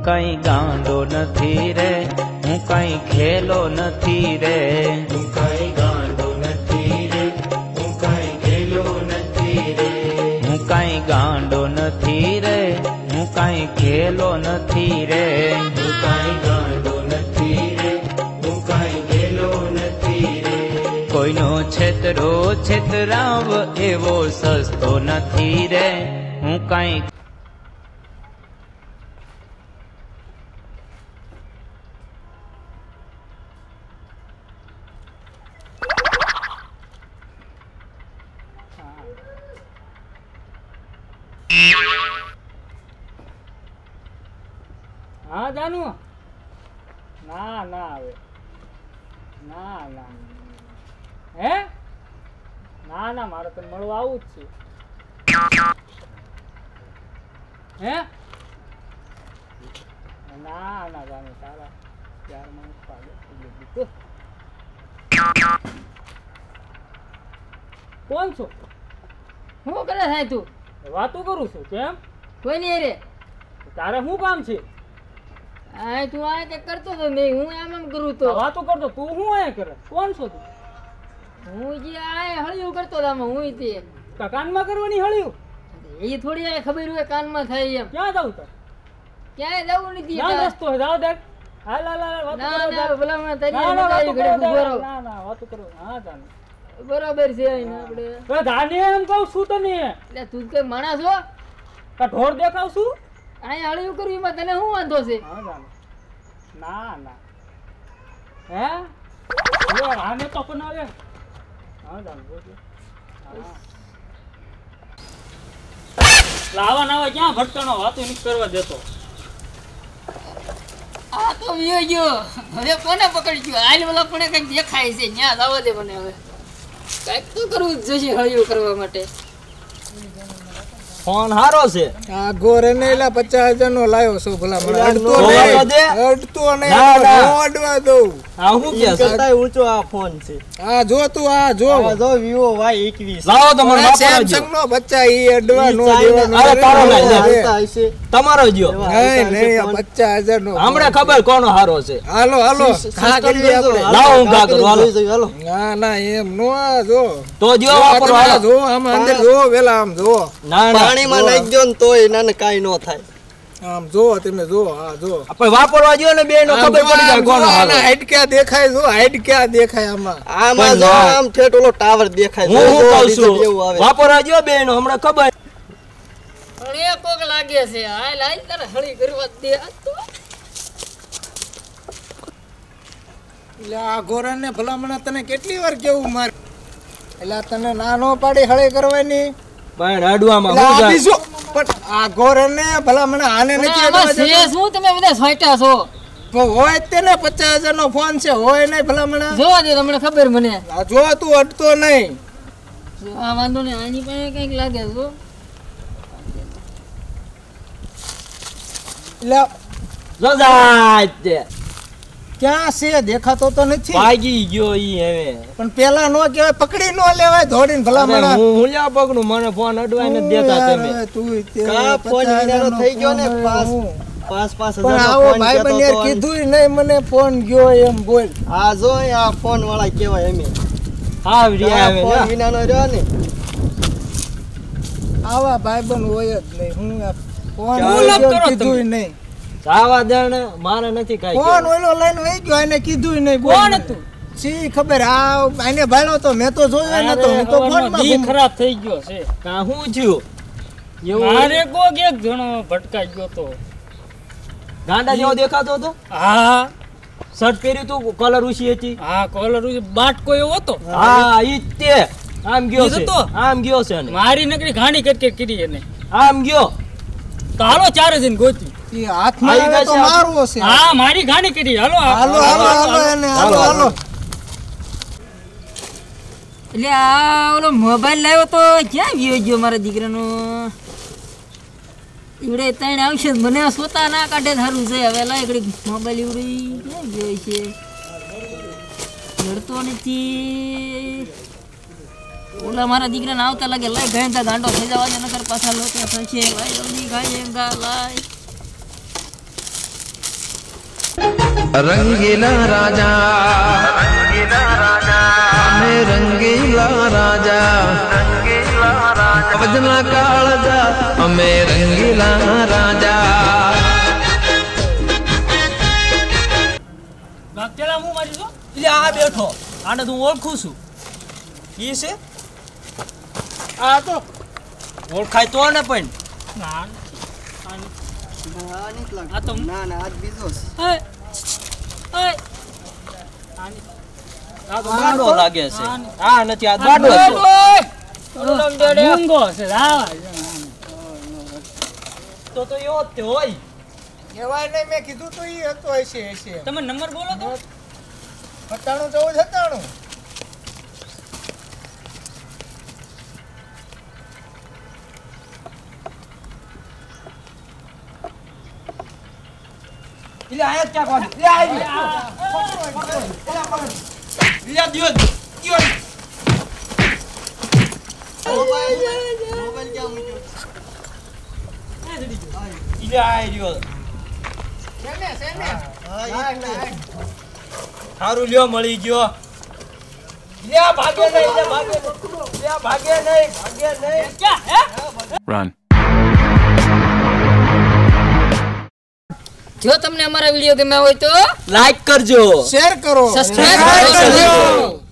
કઈ ગાંડો નથી રે, હું કઈ ખેલો નથી રે, હું કઈ ગાંડો નથી રે, હું કઈ ખેલો નથી રે, હું કઈ ગાંડો નથી રે, હું કઈ ખેલો નથી રે, હું કઈ ગાંડો નથી રે, હું કઈ ખેલો નથી રે, કોઈનો છેતરો છેતરાવ એવો સસ્તો નથી રે, હું કઈ हाँ जानू ना ना आवे ना ना हे ना ना मारे तो મળવા આવું જ છે હે ના ના જાને તારા યાર મને પાડે દીધું કોણ છો હું કરે છે તું વાતો કરું છું કેમ કોઈ નહીં રે તારે શું કામ છે આ તું આ તે કરતો તો નહીં હું આમ કરું તો વાતો કરતો તું શું આયા કરે કોણ છો તું હું જે આ હળિયું કરતો તો હું તે કાનમાં કરવાની હળ્યું એ થોડી આ ખબર હોય કાનમાં થાય એમ ક્યાં જાવ તો ક્યાંય જવું નથી ના રસ્તો હે જાવ દેખ હાલ હાલ હાલ વાતો ના કરો ના ભલા મને તારી ના ના વાતો કરો ઘરે ઉભો રહો. ના ના વાતો કરો હા જાને બરાબર છે એને આપણે તો ધાને એમ કહું છું તને એટલે તું કઈ માણસ હો કા ઢોર દેખાવ છું અહીંયા હળિયું કર્યું એમાં તને શું વાંધો છે હા જાને ના ના હે યો આને તો પણ આવે હા જાને બોલ લાવા નાવા ક્યાં ભટકાનો વાતો નથી કરવા દેતો આ તો વિયો ગયો હવે કોને પકડ્યો હાલ વાલા પણ કઈક દેખાય છે ન્યા લાવવા દે મને હવે કઈક તો કરવું જ જોશે હળિયું કરવા માટે ફોન હારો છે આ ગોરે ને એલા 50,000 નો લાવ્યો છો ભલા મને અડતો નહીં હું અડવા દઉં આ હું કે છે ઊંચો આ ફોન છે આ જો તું આ જો Vivo Y21 લાવો તમારો સેમસંગ નો બચ્ચા ઈ અડવા નો દેવાનો અરે તારો નહીં તમારો જો નહીં નહીં આ 50,000 નો હમણે ખબર કોનો હારો છે હાલો હાલો ખા કરી આપણે લાવો હું ગા કરું હાલો ના ના એમ નો આ જો તો જો વાપરો હાલો જો આમ અંદર જો વેલા આમ જો ના ના પાણીમાં નાખી દો ને તોય નાને કાઈ નો થાય આમ જો તમે જો આ જો આપણે વાપરવા જો ને બે નો ખબર પડી જાય કોનો હારો હાઈટ ક્યાં દેખાય જો હાઈટ ક્યાં દેખાય આમાં જો આમ ઠેઠ ઓલો ટાવર દેખાય હું કહું છું વાપરવા જો બે નો હમણાં ખબર હળે કોક લાગે છે હાલ હાલ તારે હળી કરવા દે આ તો એટલે આ ગોરાને ભલામણા તને કેટલી વાર કેવું માર એટલે તને નાનો પાડી હળે કરવાની પણ અડવામાં હું આ જાય બીજો પણ આ ગોરાને ભલામણા આને નથી આમાં છે શું તમે બધા સોઈટા છો તો હોય તેને 50,000 નો ફોન છે હોય નહીં ભલામણા જોવા દે તમને ખબર મને આ જો તું અડતો નહીં આ વાંધો નહીં આની પાસે કઈક લાગે છો એટલે જો જાય તે ક્યાં છે દેખાતો તો નથી ભાગી ગયો ઈ હવે પણ પેલા નો કહેવાય પકડી નો લેવાય ધોડીને ભલામણા હું હુલ્યા પકડું મને ફોન અડવાય ને દેતા તમે તું કા ફોન વિનાનો થઈ ગયો ને પાસ પણ આવો ભાઈ બન યાર કીધું નહીં મને ફોન ગયો એમ બોલ આ જો આ ફોન વાળા કેવાય એમે હા રહ્યા હવે ફોન વિનાનો રહ્યો ને આવા ભાઈ બન હોય જ નહીં હું આ ફોન કીધું નહીં આવા દણ મારે નથી કાઈ ફોન ઓલો લઈને વઈ ગયો એને કીધું નહીં કોણ હતું સી ખબર આ આને ભાળો તો મેં તો જોયો નતો હું તો ફોન માં દી ખરાબ થઈ ગયો છે કા હું થયું મારે કોક એક જણો ભટકાઈ ગયો તો ગાંડા જેવો દેખાતો હતો હા શર્ટ પહેર્યું તું કલર ઉસી હતી હા કોલર બાટકો એવો હતો હા ઈ તે આમ ગયો છે તો? આમ ગયો છે ને મારી નકરી ઘાણી કરકે કરી એને આમ ગયો તો હાલો ચારે જણ ગોતી ઈ હાથમાં આવે તો મારવો છે હા મારી ઘાણી કરી હાલો હાલો હાલો હાલો એને હાલો હાલો એટલે આ ઓલો મોબાઈલ લાવ્યો તો ક્યાં ગયો ગયો મારા દીકરાનો ઈવડે તણ આવશે મને સોતા ના કાઢે સારું છે હવે લાય ઘડી મોબાઈલ ઈવડી ક્યાં ગયો છે લડતો નથી ઓલા મારા દીકરાને આવતા લાગે લાય ઘેંતા ગાંડો થઈ જવા દે નકર પાછા લોકો થશે લાય જલ્દી ખાઈ લેંગા લાય રંગીલા રાજા અમે રંગીલા રાજા વજના કાળજા અમે રંગીલા રાજા પેલા હું મારી છું એટલે આ બેઠો આને તું ઓળખું છું ઈ છે આ તો ઓળખાય તો ને પણ ના આ તો ના ના આ બીજો છે આ તો બાડો લાગે છે આ નથી આ બાડો છે મૂંગો છે તો એવો જ તે હોય કહેવાય નહીં મેં કીધું તો ઈ હતો હશે હશે તમે નંબર બોલો તો 97 14 97 એટલે આયા ક્યાં કોણ લે આવી લે દિયો દિયો મોબાઈલ ક્યાં મૂક્યો એટલે આઈ રહ્યો સેને હા હારું લ્યો મળી ગયો લે ભાગે નહીં ક્યાં હે Run. જો તમને અમારા વિડીયો ગમ્યા હોય તો લાઈક કરજો શેર કરો સબસ્ક્રાઇબ કરજો